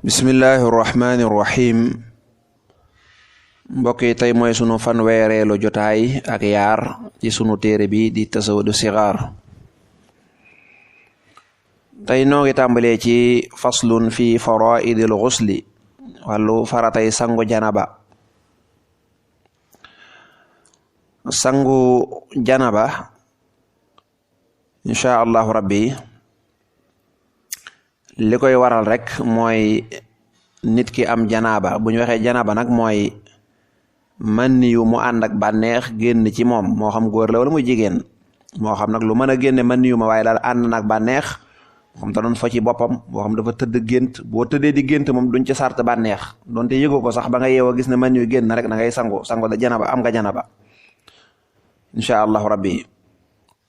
bismillahi rahmaani rahim mbokk yi tey mooy sunu fanweereelu jotaay ak yaar ci sunu téere bi di tasawudu sigaar. tey noo ngi tàmbalee ci faslun fi faraidil xusli wàllu faratay sangu janaba. sangu janaba insha allahu rabbi li koy waral rek mooy nit ki am janaaba. bu ñu waxee janaaba nag mooy man yu mu ànd ak bànneex génn ci moom, moo xam góor la wala muy jigéen, moo xam nag lu mën a génne man yu ma waaye daal ànd nag bànneex, xam te doon fa ci boppam, boo xam dafa tëdd gént. boo tëddee di gént moom duñ ci sart bànneex, donte yëgoo ko sax ba nga yeewoo gis ne man yu génn rek da ngay sangu da janaba, am nga janaba insha allahu rabbi.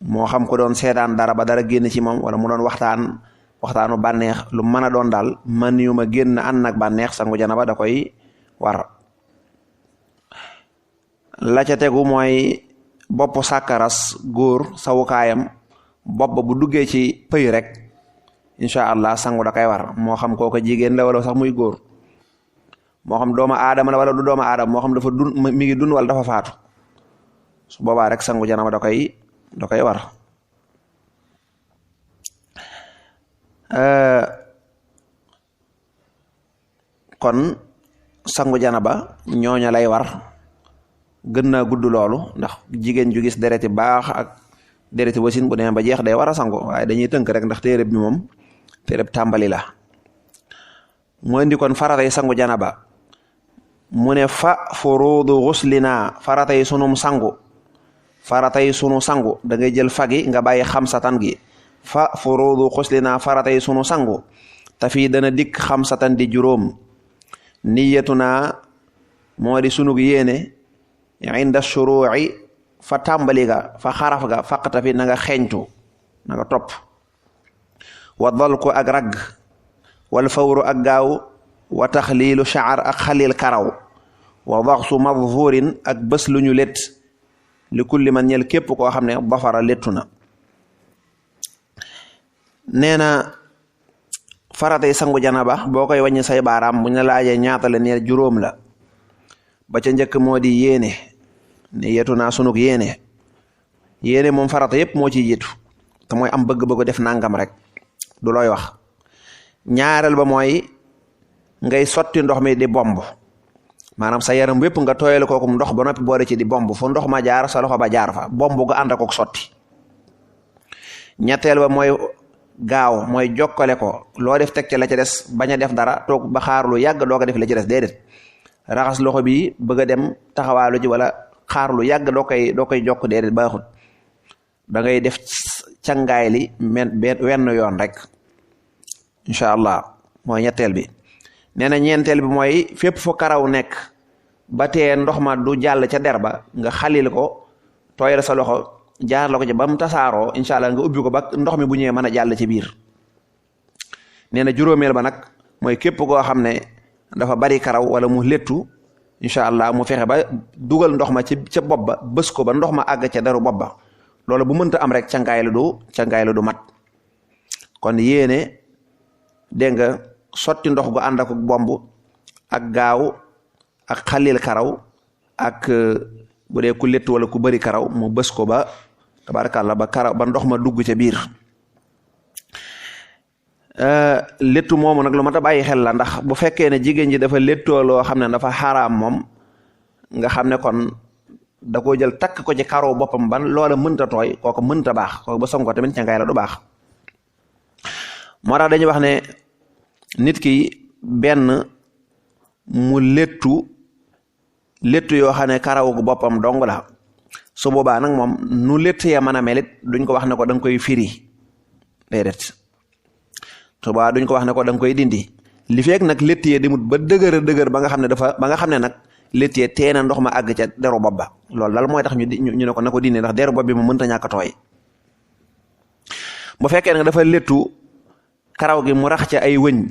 moo xam ko doon seetaan dara ba dara génn ci moom, wala mu doon waxtaanu bànneex, lu mën a doon daal man yu ma génn ànd nag bànneex, sangu janaba da koy war. la ca tegu mooy bopp sàkkaras góor sawukaayam, bopp ba bu duggee ci pëy rek insha allah sangu da koy war, moo xam kooka jigéen la wala sax muy góor, moo xam doomu aadama la wala du doomu aadama, moo xam dafa mi ngi dund wala dafa faatu, su boobaa rek sangu janaba da koy war. kon sangu janaba ñooña lay war. gën naa gudd loolu ndax jigéen ju gis dereti baax ak dereti wasin bu demee ba jeex day war a sangu, waaye dañuy tënk rek ndax téereb bi moom téereb tàmbali la. mu indi kon faratay sangu janaba. mu ne fa furuudu xuslina, faratay sunu sangu da ngay jël fagi nga bàyyi xamsatan gi. fa furuudu xuslina, faratay sunu sangu. te fii dana dikk xamsatan di juróom. niyatuna moo di sunug yéene. inda shuruuci, fa tàmbali ga, fa xaraf ga, faqta fi na nga xeeñtu, na nga topp. wa dalku ak ragg, wal fawru ak gaaw, wa taxliilu shacar ak xalil karaw, wa daxsu madhurin ak bés lu ñu lét, li kulli man ñel képp koo xam ne dafara léttu na. nee na faratay sangu janaba boo koy wàññi say baaraam bu ñu laajee ñaata la neer juróom la. ba ca njëkk moo di yéene, ne yetu naa sunug yéene moom farata yépp moo ciy jiitu, te mooy am bëgg-bëgg def nangam rek du looy wax. ñaareel ba mooy ngay sotti ndox mi di bomb, maanaam sa yaram wépp nga tooyal kookum ndox ba noppi boole ci di bomb, fu ndox ma jaar sa loxo ba jaar fa, bomb ga ànd ak sotti. ñetteel ba mooy gaaw, mooy jokkale ko, loo def teg ca la ca des, bañ a def dara toog ba xaar lu yàgg doo ko def la ca des, déedéet. raxas loxo bi bëgg a dem taxawaalu ji wala xaar lu yàgg doo koy jokk, déedéet baaxut. da ngay def cangaay li wenn yoon rek incha allah, mooy ñetteel bi. nee na ñeenteel bi mooy fépp fu karaw nekk ba tee ndox ma du jàll ca der ba, nga xalil ko, tooyal sa loxo, jaar la ko ci ba mu tasaaroo incha allah, nga ubbi ko ba ndox mi bu ñëwee mën a jàll ci biir. nee na juróomeel ba nag mooy képp koo xam ne dafa bari karaw wala mu léttu incha allah mu fexe ba dugal ndox ma ca bopp ba, bës ko ba ndox ma àgg ca deru bopp ba. loolu bu mënta am rek cangaay la du mat. kon yéene dégg nga sotti ndox gu ànd ak bomb ak gaaw ak xalil karaw ak bu dee ku léttu wala ku bari karaw mu bës ko ba tabarakallah ba karaw ba ndox ma dugg ca biir. léttu moomu nag lu mat a bàyyi xel la, ndax bu fekkee ne jigéen ji dafa léttoo loo xam ne dafa xaraam moom, nga xam ne kon da koo jël takk ko ci karaw boppam ban loola mënta tooy, kooku mënta baax, kooku ba song ko tamit cangaay la du baax. moo tax dañuy wax ne nit ki benn mu léttu yoo xam ne karaw gu boppam dong la, su boobaa nag moom nu létt ya mën a melit duñ ko wax ne ko da nga koy firi, déedéet. suba duñ ko wax ne ko da nga koy dindi, li fekk nag létt yee dimut ba dëgër ba nga xam ne nag létt yee teena ndox ma àgg ca deru bopp ba. loolu daal mooy tax ñu ne ko na ko dindi, ndax deru bopp bi mu mënta ñàkk a tooy. bu fekkee nag dafa léttu karaw gi mu rax ca ay wëñ,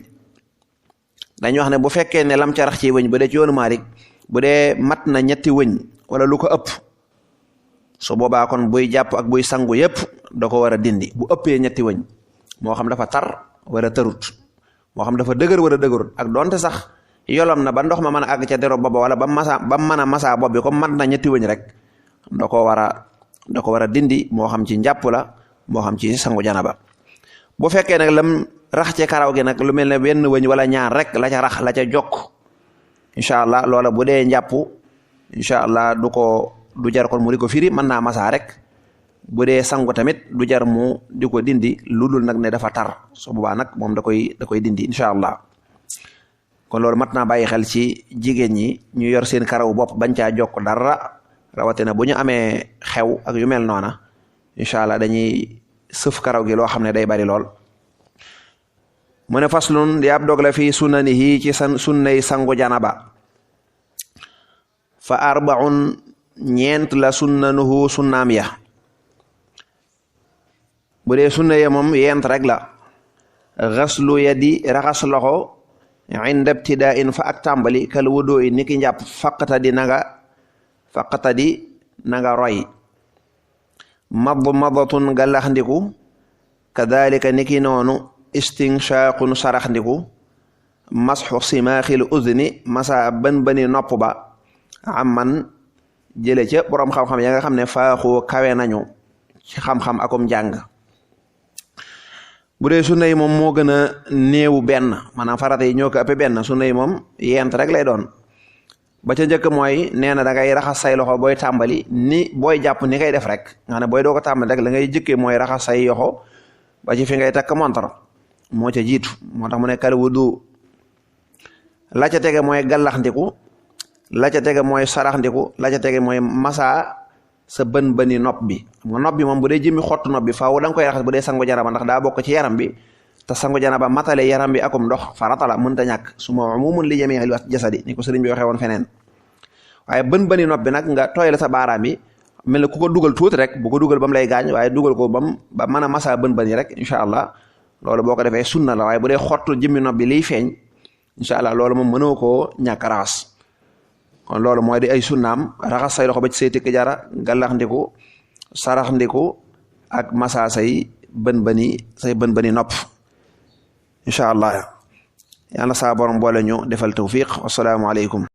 dañuy wax ne bu fekkee ne lam ca rax ci wëñ bu dee ci yoonu Maalik bu dee mat na ñetti wëñ wala lu ko ëpp, su boobaa kon buy jàpp ak buy sangu yépp da ko war a dindi. bu ëppee ñetti wëñ moo xam dafa tar wala tarut, moo xam dafa dëgër wala dëgërut ak donte sax yolom na ba ndox ma mën a àgg ca dero booba wala ba mën a masaa bopp bi comme mat na ñetti wëñ rek da ko war a dindi moo xam ci njàpp la moo xam ci sangu janaba bu fekkee nag lam rax ci karaw gi nag lu mel ne benn wëñ wala ñaar rek la ca rax la ca jokk incha allah loola bu dee njàpp incha allah du jar kon mu di ko firi mën naa masaa rek bu dee sangu tamit du jar mu di ko dindi lu dul nag ne dafa tar su boobaa nag moom da koy dindi incha allah kon loolu mat naa bàyyi xel ci jigéen ñi ñu yor seen karaw bopp bañ caa jokk dara rawatina bu ñu amee xew ak yu mel noona incha allah dañuy sëf karaw gi loo xam ne day bari lool. mu ne faslun di ab dog la fii sunanihi ci sunnay sangu janaba fa arbaun ñeent la sunnanuhu sunnaam ya bu dee sunna ya moom yent rek la xaslu yadi raxas loxo inda ibtidain fa ak tàmbali kal wudoo i niki njàpp faqatadi nanga roy madmadatun galaxndiku kadalika niki noonu istinshaqun saraxndiku masxu simaaxil udni masa bani nopp ba amman jële ca boroom xam-xam ya nga xam ne faaxoo kawe nañu ci xam-xam akum njàng bu dee sunna yi moom moo gën a néewu benn maanaam farata yi ñoo ko ëpp benn sunna yi moom yent rek lay doon ba ca njëkk mooy nee na da ngay raxas say loxo booy tàmbali ni booy jàpp ni ngay def rek nga ne booy doo ko tàmbali rek la ngay jëkkee mooy raxas say yoxo ba ci fi ngay takk montar moo ca jiitu moo tax mu ne kal wudu la ca tege mooy gallaxndiku la ca tege mooy saraxndiku la ca tege mooy masa sa bani nopp bi nopp bi moom bu dee jëmmi xottu nopp bi faaw da nga koy raxas bu dee sangu janaba ndax daa bokk ci yaram bi te sangu janaba matale yaram bi akum ndox farata la mënta ñàkk su ma umumun li jami'il jasadi ni ko sëriñ bi waxee woon feneen waaye bani nopp bi nag nga tooyal sa baaraam yi mel ne ku ko dugal tuuti rek bu ko dugal ba mu lay gaañ waaye dugal ko ba mën a masa bani rek incha allah loolu boo ko defee sunna la waaye bu dee xottu jëmmi nopp bi liy feeñ incha allah loolu moom mënoo koo ñàkk raxas kon loolu mooy di ay sunnaam raxas say loxo ba ci say tikki jara gàllaxndiku saraxndiku ak masa say bani nopp incha allah yàlla saa borom boole ñu defal tawfiq wasalaamu aleykum